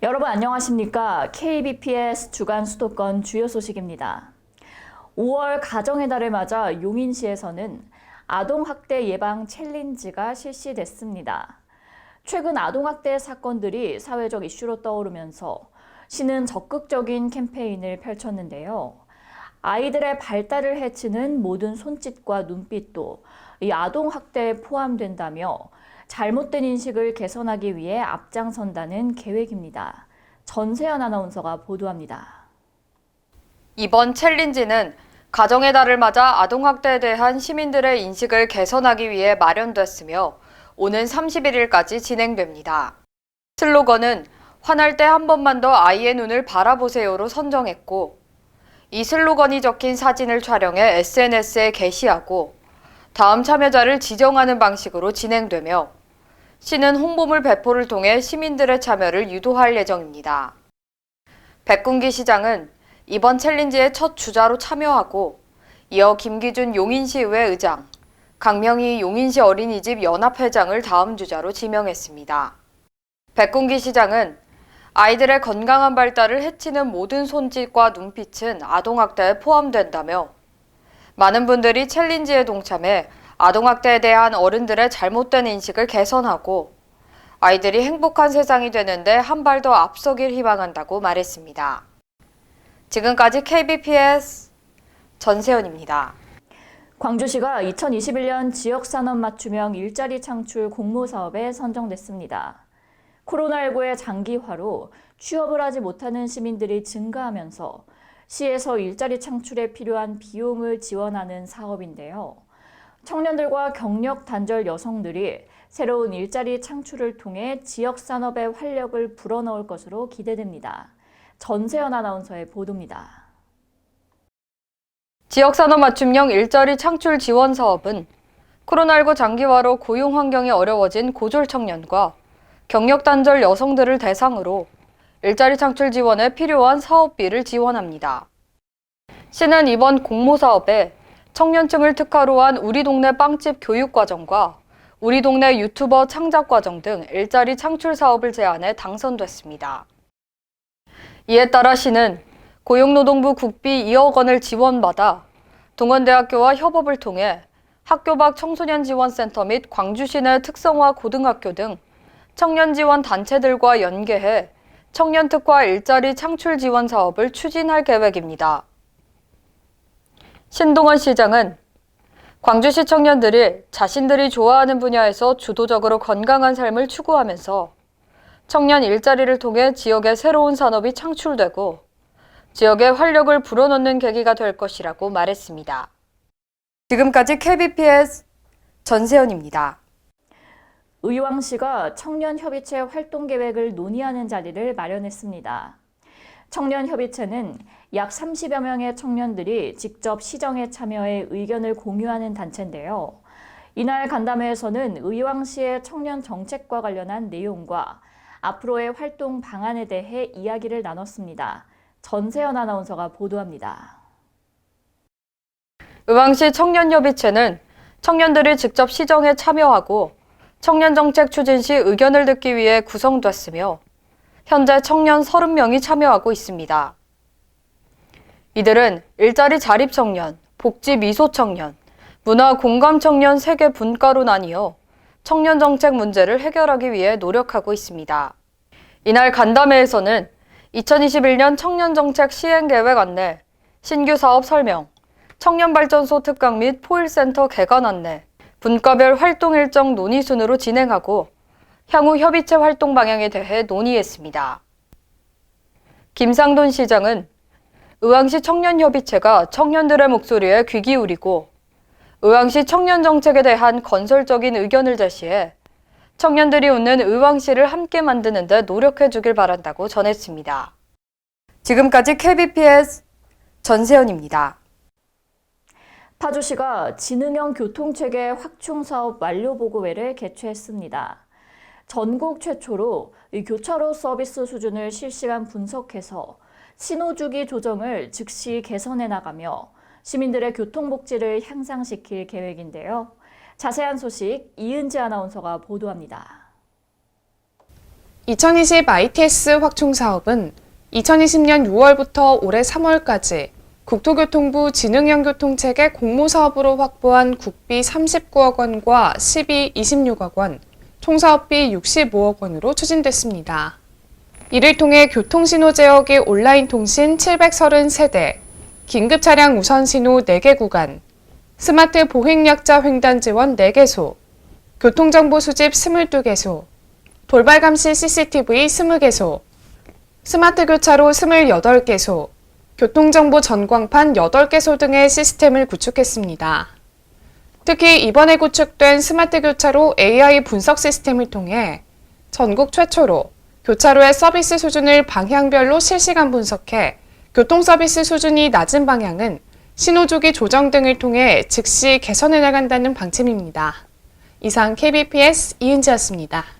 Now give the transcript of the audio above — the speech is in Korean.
여러분 안녕하십니까? KBPS 주간 수도권 주요 소식입니다. 5월 가정의 달을 맞아 용인시에서는 아동학대 예방 챌린지가 실시됐습니다. 최근 아동학대 사건들이 사회적 이슈로 떠오르면서 시는 적극적인 캠페인을 펼쳤는데요. 아이들의 발달을 해치는 모든 손짓과 눈빛도 이 아동학대에 포함된다며 잘못된 인식을 개선하기 위해 앞장선다는 계획입니다. 전세현 아나운서가 보도합니다. 이번 챌린지는 가정의 달을 맞아 아동학대에 대한 시민들의 인식을 개선하기 위해 마련됐으며 오는 31일까지 진행됩니다. 슬로건은 화날 때 한 번만 더 아이의 눈을 바라보세요로 선정했고 이 슬로건이 적힌 사진을 촬영해 SNS에 게시하고 다음 참여자를 지정하는 방식으로 진행되며 시는 홍보물 배포를 통해 시민들의 참여를 유도할 예정입니다. 백군기 시장은 이번 챌린지의 첫 주자로 참여하고 이어 김기준 용인시의회 의장, 강명희 용인시 어린이집 연합회장을 다음 주자로 지명했습니다. 백군기 시장은 아이들의 건강한 발달을 해치는 모든 손짓과 눈빛은 아동학대에 포함된다며 많은 분들이 챌린지에 동참해 아동학대에 대한 어른들의 잘못된 인식을 개선하고 아이들이 행복한 세상이 되는데 한 발 더 앞서길 희망한다고 말했습니다. 지금까지 KBPS 전세현입니다. 광주시가 2021년 지역산업 맞춤형 일자리 창출 공모사업에 선정됐습니다. 코로나19의 장기화로 취업을 하지 못하는 시민들이 증가하면서 시에서 일자리 창출에 필요한 비용을 지원하는 사업인데요. 청년들과 경력 단절 여성들이 새로운 일자리 창출을 통해 지역 산업의 활력을 불어넣을 것으로 기대됩니다. 전세현 아나운서의 보도입니다. 지역산업 맞춤형 일자리 창출 지원 사업은 코로나19 장기화로 고용 환경이 어려워진 고졸 청년과 경력 단절 여성들을 대상으로 일자리 창출 지원에 필요한 사업비를 지원합니다. 시는 이번 공모 사업에 청년층을 특화로 한 우리 동네 빵집 교육과정과 우리 동네 유튜버 창작과정 등 일자리 창출 사업을 제안해 당선됐습니다. 이에 따라 시는 고용노동부 국비 2억 원을 지원받아 동원대학교와 협업을 통해 학교 밖 청소년 지원센터 및 광주시 내 특성화 고등학교 등 청년 지원 단체들과 연계해 청년 특화 일자리 창출 지원 사업을 추진할 계획입니다. 신동원 시장은 광주시 청년들이 자신들이 좋아하는 분야에서 주도적으로 건강한 삶을 추구하면서 청년 일자리를 통해 지역의 새로운 산업이 창출되고 지역의 활력을 불어넣는 계기가 될 것이라고 말했습니다. 지금까지 KBPS 전세현입니다. 의왕시가 청년협의체 활동계획을 논의하는 자리를 마련했습니다. 청년협의체는 약 30여 명의 청년들이 직접 시정에 참여해 의견을 공유하는 단체인데요. 이날 간담회에서는 의왕시의 청년 정책과 관련한 내용과 앞으로의 활동 방안에 대해 이야기를 나눴습니다. 전세현 아나운서가 보도합니다. 의왕시 청년협의체는 청년들이 직접 시정에 참여하고 청년정책 추진 시 의견을 듣기 위해 구성됐으며 현재 청년 30명이 참여하고 있습니다. 이들은 일자리 자립 청년, 복지 미소 청년, 문화 공감 청년 3개 분과로 나뉘어 청년 정책 문제를 해결하기 위해 노력하고 있습니다. 이날 간담회에서는 2021년 청년 정책 시행 계획 안내, 신규 사업 설명, 청년발전소 특강 및 포일센터 개관 안내, 분과별 활동 일정 논의 순으로 진행하고 향후 협의체 활동 방향에 대해 논의했습니다. 김상돈 시장은 의왕시 청년협의체가 청년들의 목소리에 귀 기울이고 의왕시 청년 정책에 대한 건설적인 의견을 제시해 청년들이 웃는 의왕시를 함께 만드는 데 노력해 주길 바란다고 전했습니다. 지금까지 KBPS 전세현입니다. 파주시가 지능형 교통체계 확충 사업 완료 보고회를 개최했습니다. 전국 최초로 이 교차로 서비스 수준을 실시간 분석해서 신호주기 조정을 즉시 개선해 나가며 시민들의 교통복지를 향상시킬 계획인데요. 자세한 소식 이은지 아나운서가 보도합니다. 2020 ITS 확충 사업은 2020년 6월부터 올해 3월까지 국토교통부 지능형 교통체계 공모사업으로 확보한 국비 39억 원과 시비 26억 원, 총사업비 65억 원으로 추진됐습니다. 이를 통해 교통신호제어기 온라인 통신 733대, 긴급차량 우선신호 4개 구간, 스마트 보행약자 횡단 지원 4개소, 교통정보 수집 22개소, 돌발감시 CCTV 20개소, 스마트 교차로 28개소, 교통정보 전광판 8개소 등의 시스템을 구축했습니다. 특히 이번에 구축된 스마트 교차로 AI 분석 시스템을 통해 전국 최초로 교차로의 서비스 수준을 방향별로 실시간 분석해 교통 서비스 수준이 낮은 방향은 신호주기 조정 등을 통해 즉시 개선해 나간다는 방침입니다. 이상 KBPS 이은지였습니다.